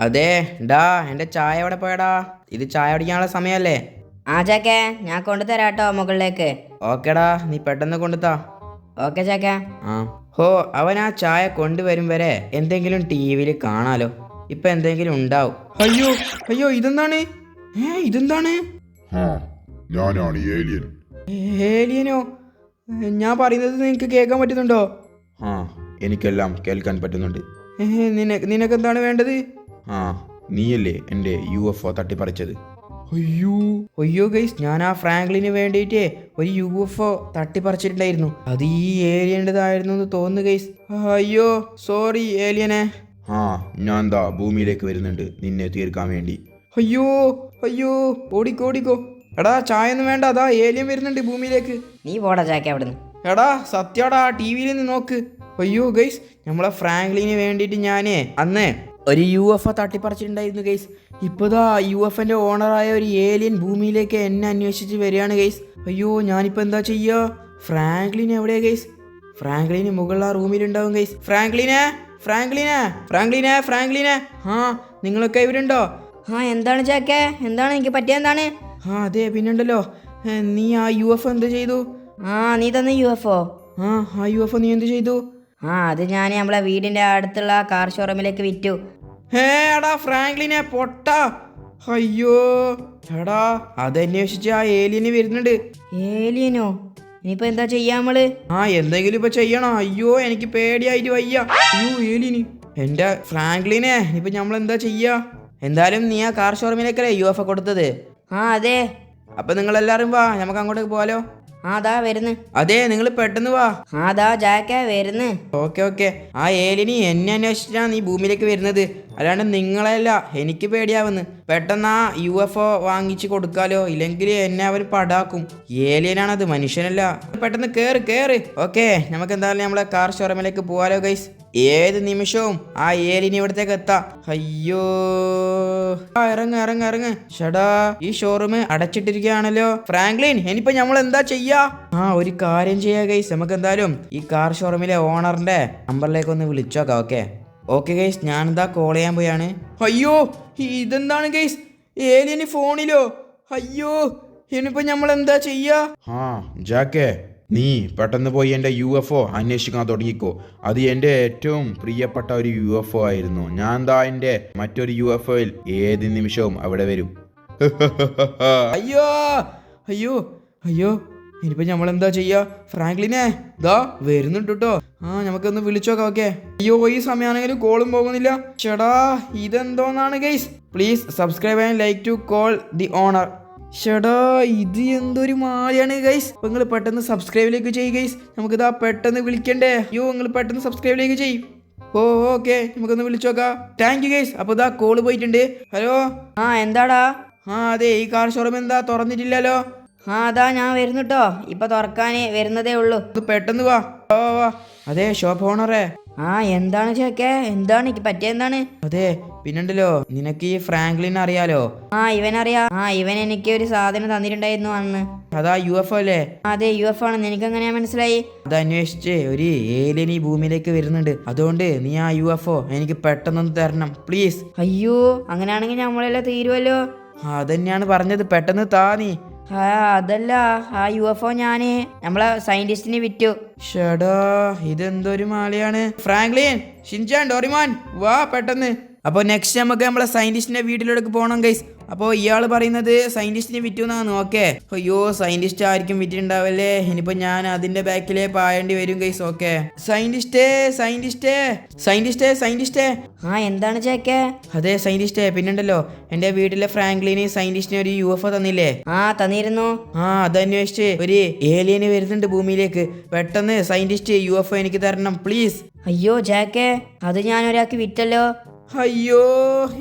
അതെ ഡാ എൻ്റെ ചായ എവിടെ പോയടാ? ഇത് ചായ കുടിക്കാനുള്ള സമയമല്ലേ? ആ ചാക്കേ, ഞാൻ കൊണ്ടുതരാട്ടോ മുകളിലേക്ക്. ഓക്കേടാ, നീ പെട്ടെന്ന് കൊണ്ടുത്താ. ഓക്കെ ചാക്ക. ആ ഹോ, അവൻ ആ ചായ കൊണ്ടുവരും വരെ എന്തെങ്കിലും ടി വിയിൽ കാണാലോ. ഇപ്പൊ എന്തെങ്കിലും ഉണ്ടാവും. അയ്യോ അയ്യോ, ഇതെന്താണ്? ഇതെന്താണ്? ഞാനാണ് ഏലിയൻ. ഏലിയനോ? ഞാൻ പറയുന്നത് നിനക്ക് കേൾക്കാൻ പറ്റുന്നുണ്ടോ? ആ, എനിക്കെല്ലാം കേൾക്കാൻ പറ്റുന്നുണ്ട്. നിനക്കെന്താണ് വേണ്ടത്? ആ, നീയല്ലേ എൻ്റെ UFO തട്ടിപ്പറിച്ചത്? അയ്യോ അയ്യോ ഗൈസ്, ഞാൻ ആ ഫ്രാങ്ക്ലിന് വേണ്ടിയിട്ട് ഒരു UFO തട്ടിപ്പറിച്ചിട്ടുണ്ടായിരുന്നു. അത് ഈ ഏലിയൻ്റെതായിരുന്നു എന്ന് തോന്നുന്നു ഗൈസ്. അയ്യോ സോറി ഏലിയനെ. ആ, ഞാൻ ദാ ഭൂമിയിലേക്ക് വരുന്നുണ്ട് നിന്നെ തീർക്കാൻ വേണ്ടി. അയ്യോ അയ്യോ, ഓടിക്കോ. എടാ ചായ ഒന്നും വേണ്ട, അതാ ഏലിയൻ വരുന്നുണ്ട് ഭൂമിയിലേക്ക്. നീ പോടാ ചാക്ക അവിടുന്ന്. എടാ സത്യടാ, TV-യിൽ നിന്ന് നോക്ക്. അയ്യോ ഗൈസ്, നമ്മളെ ഫ്രാങ്ക്ലിന് വേണ്ടിയിട്ട് ഞാൻ അന്ന് ഒരു UFO തട്ടിപ്പറിച്ചിട്ടുണ്ടായിരുന്നു ഗൈസ്. ഇപ്പോഴാ UFOൻ്റെ ഓണറായ ഒരു ഏലിയൻ ഭൂമിയിലേക്ക് എന്നെ അന്വേഷിച്ച് വരികയാണ് ഗൈസ്. അയ്യോ ഞാനിപ്പോൾ എന്താ ചെയ്യുക? ഫ്രാങ്ക്ലിൻ എവിടെയാ ഗൈസ്? ഫ്രാങ്ക്ലിന് മുകളിൽ ആ റൂമിലുണ്ടാവും ഗൈസ്. ഫ്രാങ്ക്ലിനെ ആ, നിങ്ങളൊക്കെ ഇവിടെ ഉണ്ടോ? ആ എന്താണ് ചാക്കേ, എന്താണ് എനിക്ക് പറ്റിയെന്താണ്? ആ അതെ, പിന്നുണ്ടല്ലോ, നീ ആ UFO എന്ത് ചെയ്തു? ആ നീ തന്ന UFO? ആ UFO നീ എന്ത് ചെയ്തു? ആ അത് ഞാൻ നമ്മളെ വീടിൻ്റെ അടുത്തുള്ള കാർ ഷോറൂമിലേക്ക് വിറ്റു. എടാ ഫ്രാങ്ക്ലിനെ പൊട്ട. അയ്യോ എടാ, അതന്വേഷിച്ച് ആ ഏലിയന് വരുന്നുണ്ട്. ഏലിയനോ? ഇനിയിപ്പോൾ എന്താ ചെയ്യാ നമ്മള്? ആ എന്തെങ്കിലും ഇപ്പൊ ചെയ്യണം. അയ്യോ എനിക്ക് പേടിയായിട്ട് വയ്യ. അയ്യോ ഏലിയന്, എൻ്റെ ഫ്രാങ്ക്ലിനെ ഇപ്പൊ നമ്മൾ എന്താ ചെയ്യാ? എന്തായാലും നീ ആ കാർ ഷോറൂമിലേക്കല്ലേ UFO കൊടുത്തത്? ആ അതെ. അപ്പൊ നിങ്ങളെല്ലാരും വാ, നമുക്ക് അങ്ങോട്ടേക്ക് പോവാലോ. ആ ദാ വരുന്നു. അതെ, നിങ്ങൾ പെട്ടെന്ന് വാ. ആ ദാ ചാക്ക വരുന്നു. ഓക്കെ. ആ ഏലിയന് എന്നെ അന്വേഷിച്ചാണ് നീ ഭൂമിയിലേക്ക് വരുന്നത്, അല്ലാണ്ട് നിങ്ങളെയല്ല. എനിക്ക് പേടിയാവുന്നു. പെട്ടെന്ന് ആ UFO വാങ്ങിച്ച് കൊടുക്കാലോ, ഇല്ലെങ്കിൽ എന്നെ അവർ പടാക്കും. ഏലിയനാണത്, മനുഷ്യനല്ല. പെട്ടെന്ന് കേറ്. ഓക്കെ, നമുക്ക് എന്തായാലും നമ്മളെ കാർ ഷോറൂമിലേക്ക് പോവാലോ ഗൈസ്. ഏത് നിമിഷവും ആ ഏലിയൻ ഇവിടത്തേക്ക് എത്താം. അയ്യോ ഇറങ്ങ്. ഷടാ, ഈ ഷോറൂം അടച്ചിട്ടിരിക്കുകയാണല്ലോ. ഫ്രാങ്ക്ലിൻ, ഇനിയിപ്പോ നമ്മൾ എന്താ ചെയ്യാ? ആ ഒരു കാര്യം ചെയ്യാ ഗൈസ്, നമുക്ക് എന്തായാലും ഈ കാർ ഷോറൂമിലെ ഓണറിന്റെ നമ്പറിലേക്ക് ഒന്ന് വിളിച്ചോക്കാം. ഓക്കെ ഗൈസ്, ഞാനെന്താ കോൾ ചെയ്യാൻ പോയാണ്. അയ്യോ ഇതെന്താണ് ഗൈസ്, ഏലിയന് ഫോണിലോ? അയ്യോ ഇനിയിപ്പോ നമ്മൾ എന്താ ചെയ്യാ? ആ ജാക്കേ, നീ പെട്ടെന്ന് പോയി എൻ്റെ UFO അന്വേഷിക്കാൻ തുടങ്ങിക്കോ. അത് എൻ്റെ ഏറ്റവും പ്രിയപ്പെട്ട ഒരു UFO ആയിരുന്നു. ഞാൻ ദാ എൻ്റെ മറ്റൊരു UFOയിൽ ഏത് നിമിഷവും അവിടെ വരും. അയ്യോ ഇനിയിപ്പോ നമ്മൾ എന്താ ചെയ്യാ? ഫ്രാങ്ക്ലിനെ ദാ വരുന്നുണ്ട് കേട്ടോ. ആ നമുക്കൊന്ന് വിളിച്ചോക്കാം. ഓക്കെ. അയ്യോ ഈ സമയമാണെങ്കിലും കോളും പോകുന്നില്ല. ചേടാ ഇതെന്തോന്നാണ് guys? Please subscribe and like to call the owner. ചേടാ ഇത് എന്തൊരു മായാണ് ഗൈസ്. അപ്പൊ നിങ്ങൾ പെട്ടെന്ന് സബ്സ്ക്രൈബിലേക്ക് ചെയ്യ് ഗൈസ്. നമുക്കിതാ പെട്ടെന്ന് വിളിക്കണ്ടേ. അയ്യോ നിങ്ങൾ പെട്ടെന്ന് സബ്സ്ക്രൈബിലേക്ക് ചെയ്യും. ഓക്കെ, നമുക്കൊന്ന് വിളിച്ചോക്കാം. Thank you guys. അപ്പൊ ഇതാ കോള് പോയിട്ടുണ്ട്. ഹലോ. ആ എന്താടാ? ആ അതെ, ഈ കാർ ഷോറൂം എന്താ തുറന്നിട്ടില്ലല്ലോ? ആ അതാ ഞാൻ വരുന്നു കേട്ടോ. ഇപ്പൊ തുറക്കാൻ വരുന്നതേ ഉള്ളൂ. പെട്ടെന്ന് വാ. അതെ ഷോപ്പ് ഓണറേ. ആ എന്താണ് ചേക്കേ, എന്താണ് എനിക്ക് പറ്റിയെന്താണ്? അതെ പിന്നുണ്ടല്ലോ, നിനക്ക് ഈ ഫ്രാങ്ക്ലിൻ അറിയാലോ? ആ ഇവനറിയാം. ആ ഇവൻ എനിക്ക് ഒരു സാധനം തന്നിട്ടുണ്ടായിരുന്നു അന്ന്. അതാ UFO അല്ലേ? അതെ UFO ആണെന്ന് എനിക്ക് എങ്ങനെയാ മനസ്സിലായി? അത് അന്വേഷിച്ച് ഒരു ഏലിയൻ ഈ ഭൂമിയിലേക്ക് വരുന്നുണ്ട്. അതുകൊണ്ട് നീ ആ UFO എനിക്ക് പെട്ടെന്നൊന്ന് തരണം പ്ലീസ്. അയ്യോ അങ്ങനെയാണെങ്കിൽ നമ്മളെല്ലാം തീരുമല്ലോ. അതന്നെയാണ് പറഞ്ഞത്, പെട്ടെന്ന് താ നീ. അതല്ല, ആ UFO ഞാന് നമ്മളെ സയന്റിസ്റ്റിന് വിറ്റു. ഷടാ ഇതെന്തൊരു മാലയാണ്? ഫ്രാങ്ക്ലിൻ, ഷിൻചാൻ, ഡോറിമാൻ വാ പെട്ടെന്ന്. അപ്പോൾ നെക്സ്റ്റ് നമുക്ക് നമ്മളെ സയന്റിസ്റ്റിന്റെ വീട്ടിലേക്ക് പോകണം ഗൈസ്. അപ്പോൾ ഇയാൾ പറയുന്നത് സയന്റിസ്റ്റിനെ വിറ്റു എന്നാണ്. ഓക്കെ. അയ്യോ സയന്റിസ്റ്റ് ആയിരിക്കും വിറ്റിട്ടുണ്ടാവല്ലേ. ഇനിയിപ്പോൾ ഞാൻ അതിന്റെ ബാക്കിലേ പായേണ്ടി വരും ഗൈസ്. ഓക്കെ. സയന്റിസ്റ്റേ. ആ എന്താണ് ചേക്കേ? അതെ സയന്റിസ്റ്റേ, പിന്നുണ്ടല്ലോ എൻ്റെ വീട്ടിലെ ഫ്രാങ്ക്ലിന് സയന്റിസ്റ്റിന് ഒരു UFO തന്നില്ലേ? ആ തന്നിരുന്നു. ആ അതന്വേഷിച്ച് ഒരു ഏലിയന് വരുന്നുണ്ട് ഭൂമിയിലേക്ക്. പെട്ടെന്ന് സയന്റിസ്റ്റ് UFO എനിക്ക് തരണം പ്ലീസ്. അയ്യോ ജാക്കേ, അത് ഞാൻ ഒരാൾക്ക് വിറ്റല്ലോ. അയ്യോ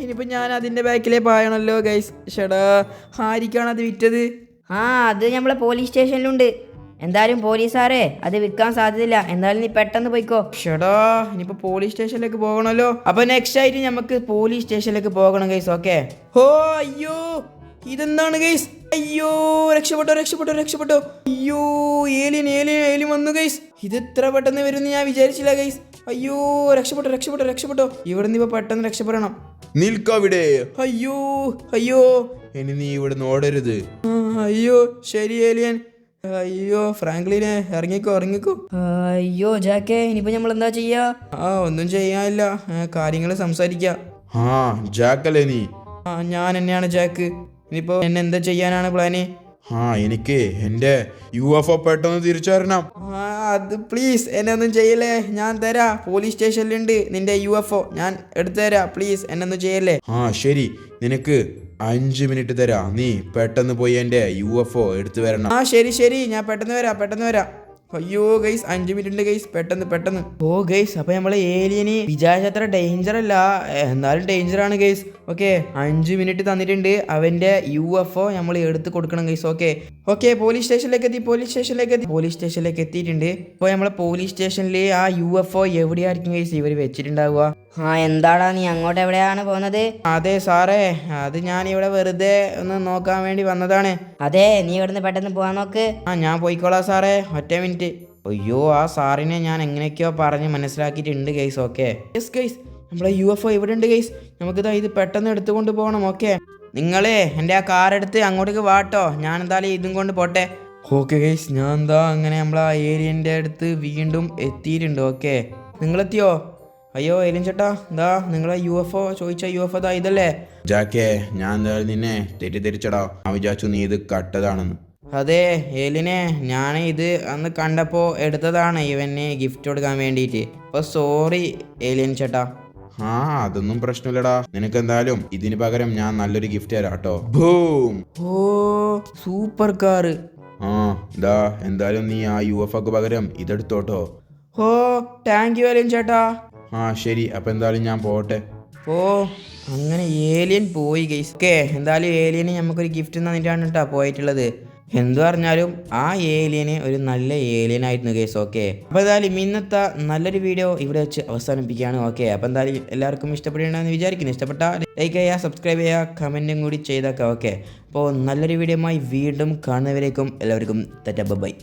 ഇനിയിപ്പോൾ ഞാൻ അതിൻ്റെ ബാക്കിലേ പായണല്ലോ ഗൈസ്. ഷടാ, ആരിക്കാണ് അത് വിറ്റത്? ആ അത് നമ്മളെ പോലീസ് സ്റ്റേഷനിലുണ്ട്. എന്തായാലും പോലീസാരെ അത് വിൽക്കാൻ സാധ്യതയില്ല. എന്തായാലും നീ പെട്ടെന്ന് പോയിക്കോ. ഷടാ, ഇനിയിപ്പോൾ പോലീസ് സ്റ്റേഷനിലേക്ക് പോകണമല്ലോ. അപ്പോൾ നെക്സ്റ്റ് ആയിട്ട് നമുക്ക് പോലീസ് സ്റ്റേഷനിലേക്ക് പോകണം ഗൈസ്. ഓക്കെ. അയ്യോ ഇതെന്താണ് ഗൈസ്? അയ്യോ രക്ഷപ്പെട്ടോ. അയ്യോ ഏലിയൻ വന്നു ഗൈസ്. ഇത് ഇത്ര പെട്ടെന്ന് വരുമെന്ന് ഞാൻ വിചാരിച്ചില്ല ഗൈസ്. അയ്യോ രക്ഷപ്പെട്ടോ. ഇവിടെ നിന്ന് ഇപ്പോൾ പെട്ടെന്ന് രക്ഷപ്പെടണം. നിൽക്കവിടെ. അയ്യോ അയ്യോ ഇനി നീ ഇവിടെ ഓടരുത്. ആ, അയ്യോ ശരി ഏലിയൻ. അയ്യോ ഫ്രാങ്ക്ലിനെ ഇറങ്ങിക്കോ ഇറങ്ങിക്കോ. അയ്യോ ജാക്കേ ഇനിയിപ്പോ നമ്മൾ എന്താ ചെയ്യാ? ആ ഒന്നും ചെയ്യാനില്ല, കാര്യങ്ങൾ സംസാരിക്കാം. ആ ജാക്കല്ലേ നീ? ആ ഞാൻ തന്നെയാണ് ജാക്ക്. ഇനിയിപ്പോ എന്നെ എന്താ ചെയ്യാനാണ് പ്ലാന്? ആ എനിക്ക് എൻ്റെ UFO പെട്ടെന്ന് തിരിച്ചു തരണം. ആ അത് പ്ലീസ് എന്നെ ഒന്നും ചെയ്യല്ലേ, ഞാൻ തരാ. പോലീസ് സ്റ്റേഷനിലുണ്ട് നിന്റെ UFO, ഞാൻ എടുത്തു തരാ. പ്ലീസ് എന്നെ ഒന്നും ചെയ്യല്ലേ. ആ ശരി, നിനക്ക് 5 മിനിറ്റ് തരാം. നീ പെട്ടെന്ന് പോയി എൻ്റെ UFO എടുത്തു വരണം. ആ ശരി ശരി, ഞാൻ പെട്ടെന്ന് വരാം പെട്ടെന്ന് വരാം. അയ്യോ ഗൈസ് 5 മിനിറ്റ് ഉണ്ട് ഗൈസ്, പെട്ടെന്ന് പെട്ടെന്ന്. ഓ ഗൈസ് അപ്പൊ നമ്മളെ ഏലിയന് വിചാരിച്ചത്ര ഡേഞ്ചർ അല്ല, എന്നാലും ഡേഞ്ചർ ആണ് ഗൈസ്. ഓക്കെ 5 മിനിറ്റ് തന്നിട്ടുണ്ട്, അവന്റെ UFO നമ്മൾ എടുത്ത് കൊടുക്കണം ഗൈസ്. ഓക്കെ ഓക്കെ പോലീസ് സ്റ്റേഷനിലേക്ക് എത്തി, പോലീസ് സ്റ്റേഷനിലേക്ക് എത്തിയിട്ടുണ്ട്. ഇപ്പോൾ നമ്മളെ പോലീസ് സ്റ്റേഷനിൽ ആ UFO എവിടെയായിരിക്കും ഗൈസ് ഇവർ വെച്ചിട്ടുണ്ടാവുക? ആ എന്താടാ നീ അങ്ങോട്ട് എവിടെയാണ് പോകുന്നത്? അതെ സാറേ, അത് ഞാൻ ഇവിടെ വെറുതെ ഒന്ന് നോക്കാൻ വേണ്ടി വന്നതാണ്. അതെ നീ ഇവിടുന്ന് പെട്ടെന്ന് പോവാൻ നോക്ക്. ആ ഞാൻ പോയിക്കോളാം സാറേ, ഒറ്റ മിനിറ്റ്. അയ്യോ ആ സാറിനെ ഞാൻ എങ്ങനെയൊക്കെയോ പറഞ്ഞ് മനസ്സിലാക്കിയിട്ടുണ്ട് ഗൈസ്. ഓക്കെ യെസ് ഗൈസ്, നമ്മളെ UFO ഇവിടെ ഉണ്ട് ഗൈസ്. നമുക്കിതാ ഇത് പെട്ടെന്ന് എടുത്തുകൊണ്ട് പോകണം. ഓക്കെ നിങ്ങളെ എൻ്റെ ആ കാർ എടുത്ത് അങ്ങോട്ടേക്ക് വാട്ടോ, ഞാൻ എന്തായാലും ഇതും കൊണ്ട് പോട്ടെ. ഓക്കെ ഗൈസ്, ഞാൻ എന്താ അങ്ങനെ നമ്മളെ ഏലിയൻ്റെ അടുത്ത് വീണ്ടും എത്തിയിട്ടുണ്ട്. ഓക്കെ നിങ്ങളെത്തിയോ? അയ്യോ ഏലിയൻ ചേട്ടാ, എന്താ നിങ്ങളെ UFO ചോദിച്ച UFO ദാ ഇതല്ലേ? ജാക്കേ ഞാൻ എന്തായാലും നിന്നെ തെറ്റിദ്ധരിച്ചടാ. ഞാൻ വിചാരിച്ചു നീ ഇത് കട്ടതാണെന്ന്. അതെ ഏലിയനെ, ഞാൻ ഇത് അന്ന് കണ്ടപ്പോൾ എടുത്തതാണ് ഇവന് ഗിഫ്റ്റ് കൊടുക്കാൻ വേണ്ടിയിട്ട്. അപ്പോൾ സോറി ഏലിയൻ ചേട്ടാ. ആ അതൊന്നും പ്രശ്നമില്ലടാ. നിനക്ക് എന്തായാലും ഇതിന് പകരം ഞാൻ നല്ലൊരു ഗിഫ്റ്റ് തരാം കേട്ടോ. ബൂം. ഓ സൂപ്പർ കാറ്. ആ ഇതാ എന്തായാലും നീ ആ UFOക്ക് പകരം ഇതെടുത്തോട്ടോ. ഓ താങ്ക് യു ഏലിയൻ ചേട്ടാ. ആ ശരി, അപ്പം എന്തായാലും ഞാൻ പോട്ടെ. ഓ അങ്ങനെ ഏലിയൻ പോയി ഗൈസ്. ഓക്കെ എന്തായാലും ഏലിയന് നമുക്കൊരു ഗിഫ്റ്റ് തന്നിട്ടാണ് കേട്ടോ പോയിട്ടുള്ളത്. എന്തു പറഞ്ഞാലും ആ ഏലിയന് ഒരു നല്ല ഏലിയൻ ആയിരുന്നു ഗൈസ്. ഓക്കെ അപ്പോൾ എന്തായാലും ഇന്നത്തെ നല്ലൊരു വീഡിയോ ഇവിടെ വെച്ച് അവസാനിപ്പിക്കുകയാണ്. ഓക്കെ അപ്പോൾ എന്തായാലും എല്ലാവർക്കും ഇഷ്ടപ്പെടുന്നുണ്ടെന്ന് വിചാരിക്കുന്നു. ഇഷ്ടപ്പെട്ടാൽ ലൈക്ക് ചെയ്യുക, സബ്സ്ക്രൈബ് ചെയ്യുക, കമൻറ്റും കൂടി ചെയ്തേക്കാം. ഓക്കെ അപ്പോൾ നല്ലൊരു വീഡിയോയുമായി വീണ്ടും കാണുന്നവരേക്കും എല്ലാവർക്കും ബൈ.